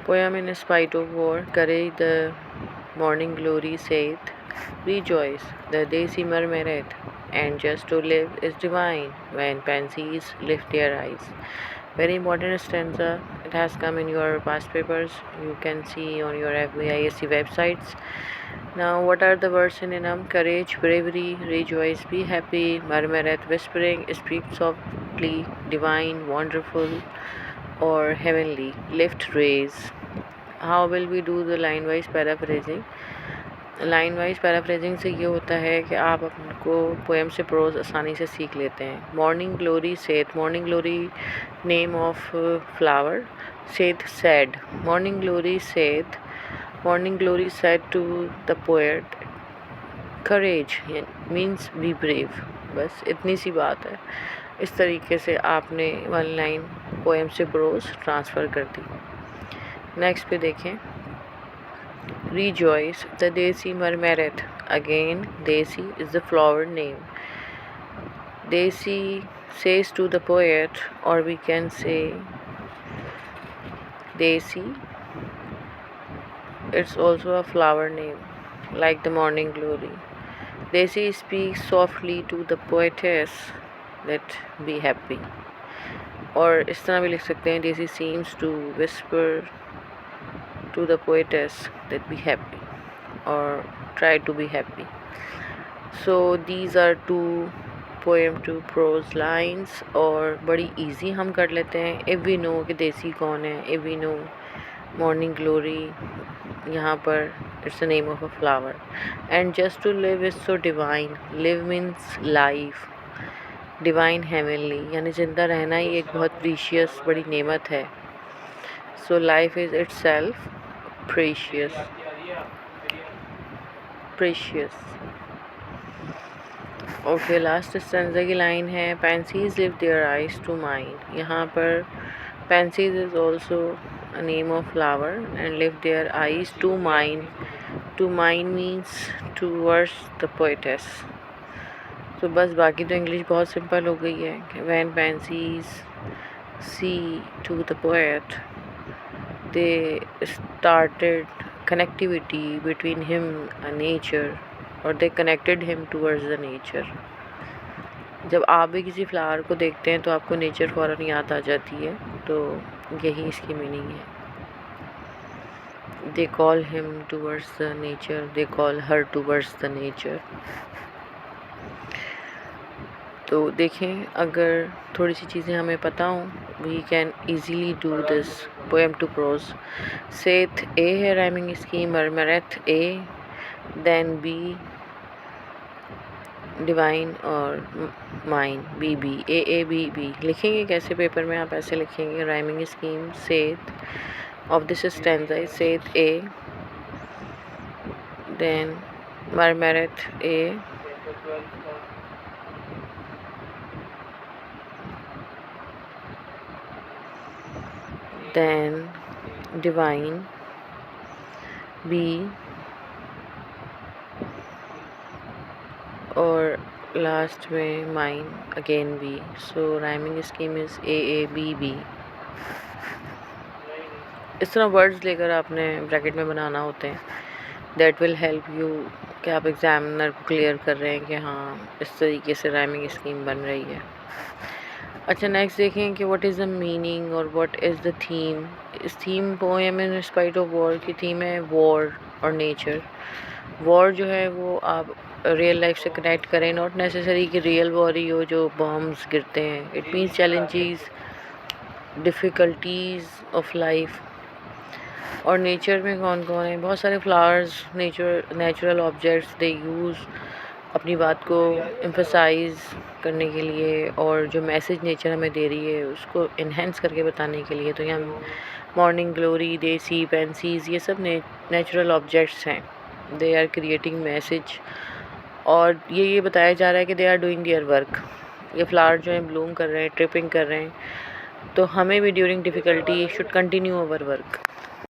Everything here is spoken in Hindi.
Poem in spite of war, courage the morning glory saith, rejoice, the day murmureth, and just to live is divine when pansies lift their eyes. Very important stanza. It has come in your past papers. You can see on your FBISC websites. Now, what are the words in Enam? Courage, bravery, rejoice, be happy, murmureth, whispering, speak softly, divine, wonderful, or heavenly, lift, raise. How will we do the line wise paraphrasing? Line wise paraphrasing से ये होता है कि आप आपको पोएम से प्रोज आसानी से सीख लेते हैं. Morning glory Seth, morning glory name of flower, Seth said. Morning glory Seth, morning glory said to the poet, courage means be brave. बस इतनी सी बात है. इस तरीके से आपने वन लाइन पोएम से प्रोज ट्रांसफ़र कर दी. नेक्स्ट पे देखें. Rejoice, the Desi murmureth. Again, Desi is the flower name. Desi says to the poet, or we can say Desi, it's also a flower name, like the morning glory. Desi speaks softly to the poetess that be happy. और इस तरह भी लिख सकते हैं, Desi seems to whisper to the poetess that be happy or try to be happy. So these are two poem to prose lines और बड़ी easy हम कर लेते हैं. if we know कि देसी कौन है, if we know morning glory यहाँ पर it's the name of a flower, and just to live is so divine. live means life, divine heavenly यानी ज़िंदा रहना ही एक बहुत precious बड़ी नेमत है. so life is itself precious. Okay, last stanza की लाइन है. Pansies live their eyes to mine. यहाँ पर pansies is also a name of flower and live their eyes to mine. To mine means towards the poetess. तो बस बाकी तो इंग्लिश बहुत सिंपल हो गई है. When pansies see to the poet, they started connectivity between him and nature, or they connected him towards the nature. जब आप भी किसी फ्लावर को देखते हैं तो आपको नेचर फ़ौरन याद आ जाती है. तो यही इसकी मीनिंग है. they call him towards the nature, they call her towards the nature. तो देखें, अगर थोड़ी सी चीज़ें हमें पता हों, we can easily do this poem to prose. Saith a है rhyming scheme, murmureth a, then b divine और mine b b, a b b. लिखेंगे कैसे पेपर में? आप ऐसे लिखेंगे. Rhyming scheme saith of this stanza, saith a, then murmureth a, then divine B, और लास्ट में mine again B. so rhyming scheme is A B B. इस तरह वर्ड्स लेकर आपने ब्रैकेट में बनाना होते हैं. दैट विल हेल्प यू कि आप एग्ज़ामिनर को क्लियर कर रहे हैं कि हाँ इस तरीके से राइमिंग स्कीम बन रही है. अच्छा, नेक्स्ट देखें कि व्हाट इज़ द मीनिंग और व्हाट इज़ द थीम. इस theme poem in spite of war की थीम है वॉर और नेचर. वॉर जो है वो आप रियल लाइफ से कनेक्ट करें, नॉट नेसेसरी कि रियल वॉर ही हो जो बॉम्ब्स गिरते हैं. It means challenges, difficulties of life. और नेचर में कौन कौन है? बहुत सारे फ्लावर्स, नेचुरल ऑब्जेक्ट्स दे यूज़ अपनी बात को एम्फसाइज़ करने के लिए, और जो मैसेज नेचर हमें दे रही है उसको इन्हेंस करके बताने के लिए. तो यहाँ मॉर्निंग ग्लोरी, देसी, पेंसीज, ये सब नेचुरल ऑब्जेक्ट्स हैं. दे आर क्रिएटिंग मैसेज, और ये बताया जा रहा है कि they are doing their work. ये फ्लावर जो हैं ब्लूम कर रहे हैं, ट्रिपिंग कर रहे हैं. तो हमें भी during difficulty should continue our work.